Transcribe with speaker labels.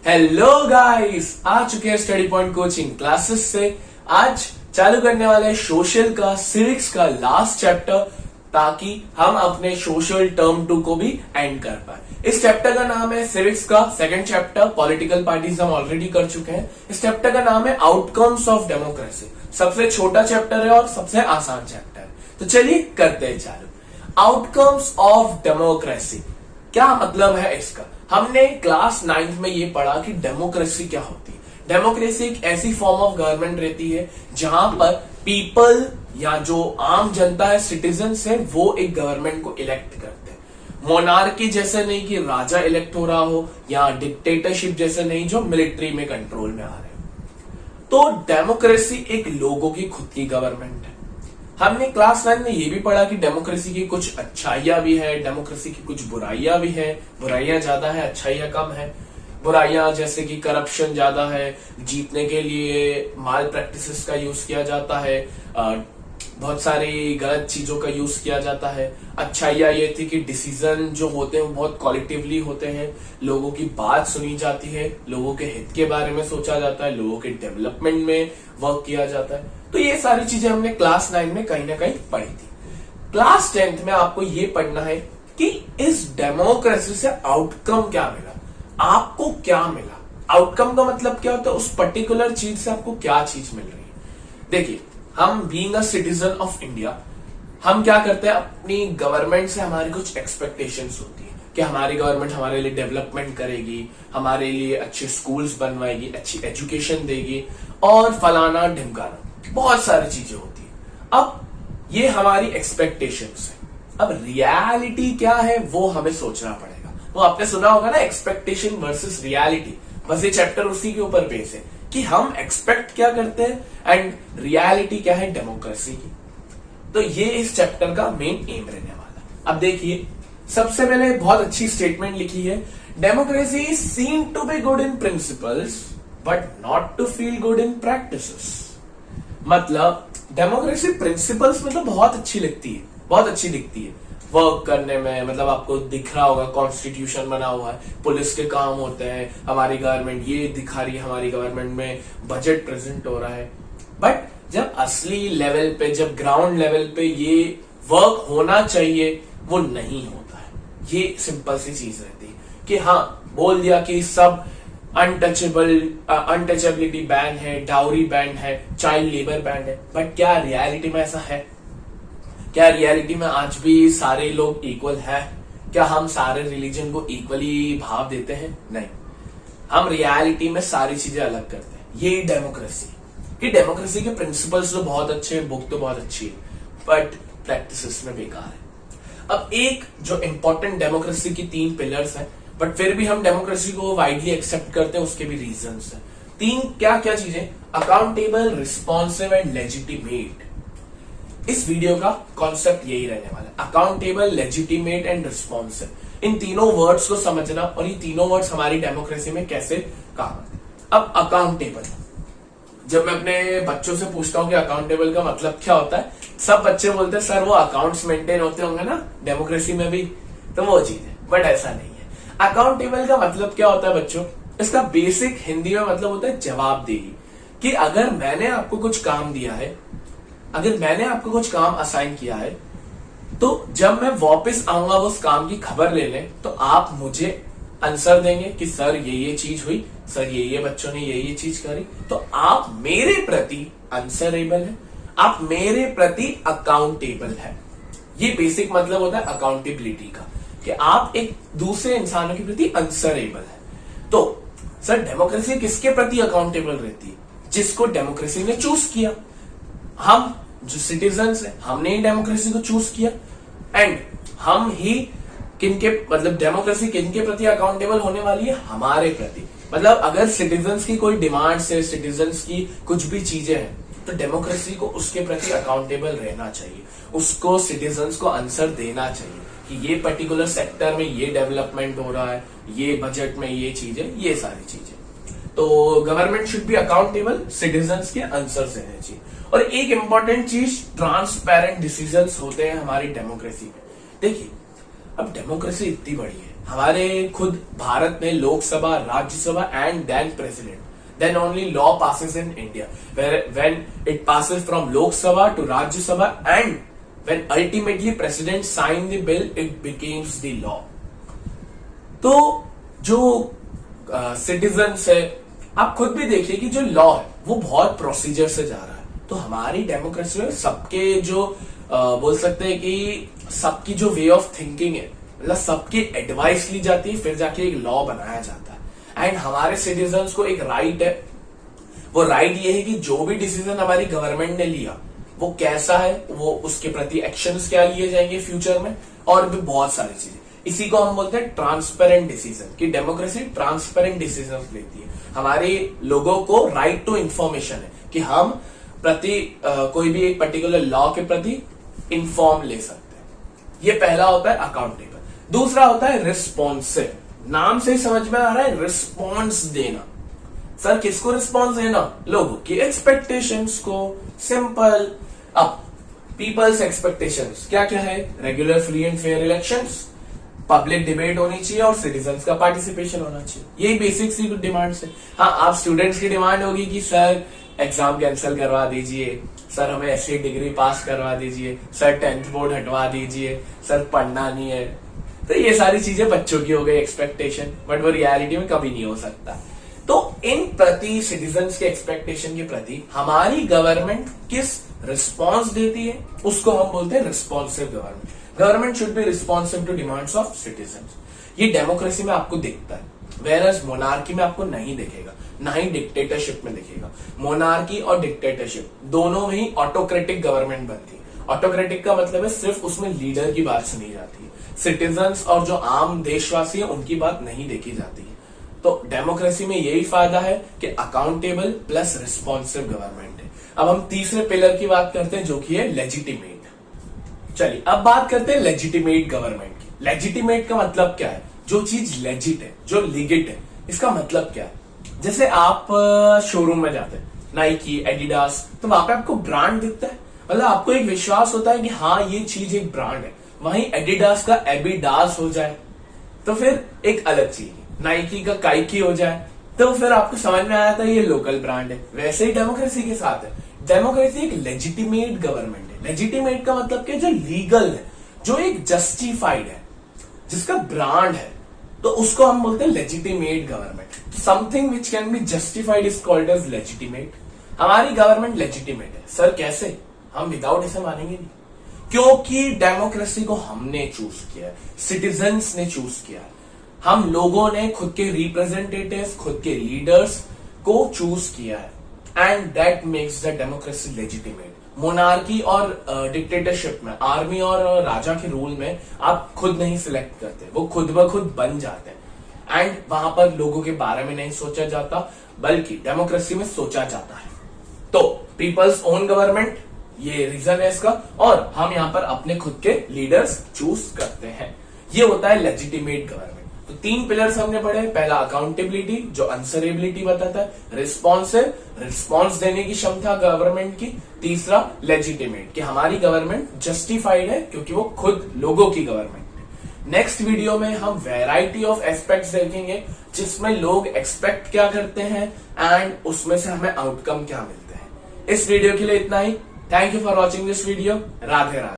Speaker 1: Hello guys, आ चुके हैं study point coaching classes से। आज चालू करने वाले हैं सोशल का सिविक्स का लास्ट चैप्टर, ताकि हम अपने सोशल टर्म 2 को भी एंड कर पाए। इस चैप्टर का नाम है सिविक्स का सेकंड चैप्टर, पॉलिटिकल पार्टीज हम ऑलरेडी कर चुके हैं। इस चैप्टर का नाम है आउटकम्स ऑफ डेमोक्रेसी। सबसे छोटा चैप्टर है और सबसे आसान चैप्टर है, तो चलिए करते हैं चालू। आउटकम्स ऑफ डेमोक्रेसी क्या मतलब है इसका? हमने क्लास 9th में ये पढ़ा कि डेमोक्रेसी क्या होती है। डेमोक्रेसी एक ऐसी फॉर्म ऑफ गवर्नमेंट रहती है जहां पर पीपल या जो आम जनता है, सिटीजन्स है, वो एक गवर्नमेंट को इलेक्ट करते हैं। मोनार्की जैसे नहीं कि राजा इलेक्ट हो रहा हो, या डिक्टेटरशिप जैसे नहीं जो मिलिट्री में कंट्रोल में आ रहे हो। तो डेमोक्रेसी एक लोगों की खुद की गवर्नमेंट है। हमने क्लास 9 में ये भी पढ़ा कि डेमोक्रेसी की कुछ अच्छाइयां भी है, डेमोक्रेसी की कुछ बुराइयां भी है। बुराइयां ज्यादा है, अच्छाइयां कम है। बुराइयां जैसे कि करप्शन ज्यादा है, जीतने के लिए माल प्रैक्टिसेस का यूज किया जाता है, बहुत सारी गलत चीजों का यूज किया जाता है। अच्छाइयां ये थी कि डिसीजन जो होते हैं वो बहुत कॉलेक्टिवली होते हैं, लोगों की बात सुनी जाती है, लोगों के हित के बारे में सोचा जाता है, लोगों के डेवलपमेंट में वर्क किया जाता है। तो ये सारी चीजें हमने क्लास 9 में कहीं ना कहीं पढ़ी थी। क्लास 10th में आपको ये पढ़ना है कि इस डेमोक्रेसी से आउटकम क्या मिला, आपको क्या मिला। आउटकम का मतलब क्या होता है? उस पर्टिकुलर चीज से आपको क्या चीज मिल रही है। देखिए, हम being a citizen of India, हम क्या करते हैं, अपनी गवर्नमेंट से हमारी कुछ एक्सपेक्टेशंस होती है कि हमारी गवर्नमेंट हमारे लिए डेवलपमेंट करेगी, हमारे लिए अच्छे स्कूल्स बनवाएगी, अच्छी एजुकेशन देगी और फलाना ढिमकाना, बहुत सारी चीजें होती है। अब ये हमारी एक्सपेक्टेशंस है। अब रियलिटी क्या है वो हमें सोचना पड़ेगा। वो आपने सुना होगा ना, एक्सपेक्टेशन वर्सेस रियलिटी। बस ये चैप्टर उसी के ऊपर बेस है कि हम एक्सपेक्ट क्या करते हैं एंड रियलिटी क्या है डेमोक्रेसी की। तो ये इस चैप्टर का मेन एम रहने वाला है। अब देखिए, सबसे पहले बहुत अच्छी स्टेटमेंट लिखी है, democracy is seen to be good in principles but not to feel good in practices. मतलब डेमोक्रेसी प्रिंसिपल्स में तो बहुत अच्छी लगती है, बहुत अच्छी दिखती है वर्क करने में। मतलब आपको दिख रहा होगा कॉन्स्टिट्यूशन बना हुआ है, पुलिस के काम होते हैं, हमारी गवर्नमेंट ये दिखा रही है, हमारी गवर्नमेंट में बजट प्रेजेंट हो रहा है। बट जब असली लेवल पे, जब ग्राउंड लेवल पे ये वर्क होना चाहिए, वो नहीं होता है। ये सिंपल सी चीज रहती है कि हाँ, बोल दिया कि सब अनटचेबिलिटी बैन है, डाउरी बैन है, चाइल्ड लेबर बैन है, बट क्या रियलिटी में ऐसा है? क्या रियलिटी में आज भी सारे लोग इक्वल है? क्या हम सारे रिलीजन को इक्वली भाव देते हैं? नहीं, हम रियलिटी में सारी चीजें अलग करते हैं। ये डेमोक्रेसी कि डेमोक्रेसी के प्रिंसिपल्स तो बहुत अच्छे हैं, बुक तो बहुत अच्छी है, बट प्रैक्टिसेस में बेकार है। अब एक जो इंपॉर्टेंट डेमोक्रेसी की 3 पिलर्स हैं, बट फिर भी हम डेमोक्रेसी को वाइडली एक्सेप्ट करते हैं, उसके भी रीजंस हैं। 3 क्या क्या चीजें? Accountable, responsive and legitimate. इस वीडियो का कॉन्सेप्ट यही रहने वाला है, अकाउंटेबल, लेजिटिमेट एंड रिस्पॉन्सिव। इन तीनों वर्ड्स को समझना, और ये तीनों वर्ड्स हमारी डेमोक्रेसी में कैसे काम आते हैं। अब अकाउंटेबल, जब मैं अपने बच्चों से पूछता हूं कि अकाउंटेबल का मतलब क्या होता है, सब बच्चे बोलते हैं सर वो अकाउंट्स मेंटेन होते होंगे ना डेमोक्रेसी में भी, तो वो चीज है। बट ऐसा नहीं है। अकाउंटेबल का मतलब क्या होता है बच्चों? इसका बेसिक हिंदी में मतलब होता है जवाबदेही। कि अगर मैंने आपको कुछ काम दिया है, अगर मैंने आपको कुछ काम असाइन किया है, तो जब मैं वापस आऊंगा उस काम की खबर लेने, तो आप मुझे आंसर देंगे कि सर ये चीज हुई, सर ये बच्चों ने ये चीज करी। तो आप मेरे प्रति आंसरेबल है, आप मेरे प्रति अकाउंटेबल है। ये बेसिक मतलब होता है अकाउंटेबिलिटी का, कि आप एक दूसरे इंसानों के प्रति आंसरेबल है। तो सर डेमोक्रेसी किसके प्रति अकाउंटेबल रहती है? जिसको डेमोक्रेसी ने चूज किया। हम जो सिटीजन्स है, हमने ही डेमोक्रेसी को चूज किया, एंड हम ही किनके, मतलब डेमोक्रेसी किनके प्रति अकाउंटेबल होने वाली है? हमारे प्रति। मतलब अगर सिटीजन्स की कोई डिमांड्स है, सिटीजन्स की कुछ भी चीजें हैं, तो डेमोक्रेसी को उसके प्रति अकाउंटेबल रहना चाहिए, उसको सिटीजन्स को आंसर देना चाहिए कि ये पर्टिकुलर सेक्टर में ये डेवलपमेंट हो रहा है, ये बजट में ये चीजें, ये सारी चीजें। तो government should be accountable, citizens के आंसर देने चाहिए। और एक इंपॉर्टेंट चीज, ट्रांसपेरेंट डिसीजंस होते हैं हमारी डेमोक्रेसी में। देखिए, अब डेमोक्रेसी इतनी बड़ी है, हमारे खुद भारत में Lok Sabha, Rajya Sabha and then president, then only law passes in India. When it passes from Lok Sabha to Rajya Sabha and when ultimately president sign the bill, it becomes the law. तो जो सिटीजन्स है, आप खुद भी देखिए कि जो लॉ है वो बहुत प्रोसीजर से जा रहा है। तो हमारी डेमोक्रेसी में सबके जो बोल सकते हैं कि सबकी जो वे ऑफ थिंकिंग है, मतलब सबकी एडवाइस ली जाती है, फिर जाके एक लॉ बनाया जाता है। एंड हमारे सिटीजन्स को एक राइट है, वो राइट ये है कि जो भी डिसीजन हमारी गवर्नमेंट ने लिया वो कैसा है, वो उसके प्रति एक्शंस क्या लिए जाएंगे फ्यूचर में, और भी बहुत सारी चीजें। इसी को हम बोलते हैं ट्रांसपेरेंट डिसीजन, कि डेमोक्रेसी ट्रांसपेरेंट डिसीजन लेती है। हमारे लोगों को राइट टू इंफॉर्मेशन है कि हम प्रति कोई भी एक पर्टिकुलर लॉ के प्रति इंफॉर्म ले सकते हैं। ये पहला होता है अकाउंटेबल। दूसरा होता है रिस्पॉन्सिव। नाम से ही समझ में आ रहा है, रिस्पॉन्स देना। सर किसको रिस्पॉन्स देना? लोगों की एक्सपेक्टेशंस को। सिंपल। अब पीपल्स एक्सपेक्टेशंस क्या क्या है? Regular, free and fair elections, public debate होनी चाहिए और सिटीजन्स का पार्टिसिपेशन होना चाहिए। यही बेसिक सी डिमांड्स है। हाँ, आप स्टूडेंट्स की डिमांड होगी कि सर एग्जाम कैंसिल करवा दीजिए, सर हमें ऐसी डिग्री पास करवा दीजिए, सर 10th बोर्ड हटवा दीजिए, सर पढ़ना नहीं है। तो ये सारी चीजें बच्चों की हो गई एक्सपेक्टेशन, बट वो रियलिटी में कभी नहीं हो सकता। तो इन प्रति सिटीजन्स के एक्सपेक्टेशन के प्रति हमारी गवर्नमेंट किस रिस्पॉन्स देती है, उसको हम बोलते हैं responsive government. Government should be responsive to demands of citizens. ये डेमोक्रेसी में आपको दिखता है, वेरएज मोनार्की में आपको नहीं दिखेगा, ना ही डिक्टेटरशिप में दिखेगा। मोनार्की और डिक्टेटरशिप दोनों ही ऑटोक्रेटिक गवर्नमेंट बनती है। ऑटोक्रेटिक का मतलब है सिर्फ उसमें लीडर की बात सुनी जाती है, सिटीजन्स और जो आम देशवासी है उनकी बात नहीं देखी जाती है। तो डेमोक्रेसी में यही फायदा है कि अकाउंटेबल प्लस रिस्पॉन्सिव गवर्नमेंट है। अब हम तीसरे पिलर की बात करते हैं जो कि है लेजिटिमेट। चलिए अब बात करते हैं लेजिटिमेट गवर्नमेंट की। लेजिटिमेट का मतलब क्या है? जो चीज लेजिट है, जो लीगिट है। इसका मतलब क्या है? जैसे आप शोरूम में जाते हैं, नाइकी, एडिडास, तो वहां पे आपको ब्रांड दिखता है, मतलब आपको एक विश्वास होता है कि हाँ ये चीज एक ब्रांड है। वहीं एडिडास का एबिडास हो जाए तो फिर एक अलग चीज, नाइकी का काइकी हो जाए तो फिर आपको समझ में आया था ये लोकल ब्रांड है। वैसे ही डेमोक्रेसी के साथ है। डेमोक्रेसी एक लेजिटिमेट गवर्नमेंट है। लेजिटिमेट का मतलब क्या? जो लीगल है, जो एक जस्टिफाइड है, जिसका ब्रांड है, तो उसको हम बोलते हैं legitimate government. Something which can be justified is called as legitimate. हमारी गवर्नमेंट लेजिटिमेट है। सर कैसे? हम विदाउट ऐसे मानेंगे नहीं, क्योंकि डेमोक्रेसी को हमने चूज किया है, सिटीजन्स ने चूज किया है। हम लोगों ने खुद के रिप्रेजेंटेटिव्स, खुद के लीडर्स को चूज किया है, and that makes the democracy legitimate. Monarchy और डिक्टेटरशिप में, आर्मी और राजा के रूल में आप खुद नहीं सिलेक्ट करते, वो खुद ब खुद बन जाते हैं, एंड वहां पर लोगों के बारे में नहीं सोचा जाता, बल्कि डेमोक्रेसी में सोचा जाता है। तो पीपल्स ओन गवर्नमेंट, ये रीजन है इसका, और हम यहाँ पर अपने खुद के लीडर्स चूज करते हैं। ये होता है लेजिटिमेट गवर्नमेंट। तो 3 पिलर्स हमने पढ़े। पहला अकाउंटेबिलिटी, जो आंसरेबिलिटी बताता है। रिस्पॉन्सिव, रिस्पॉन्स देने की क्षमता गवर्नमेंट की। तीसरा लेजिटिमेट, कि हमारी गवर्नमेंट जस्टिफाइड है क्योंकि वो खुद लोगों की गवर्नमेंट है। नेक्स्ट वीडियो में हम वैरायटी ऑफ एस्पेक्ट्स देखेंगे, जिसमें लोग एक्सपेक्ट क्या करते हैं एंड उसमें से हमें आउटकम क्या मिलते हैं। इस वीडियो के लिए इतना ही। Thank you for watching this video. Radhe Radhe.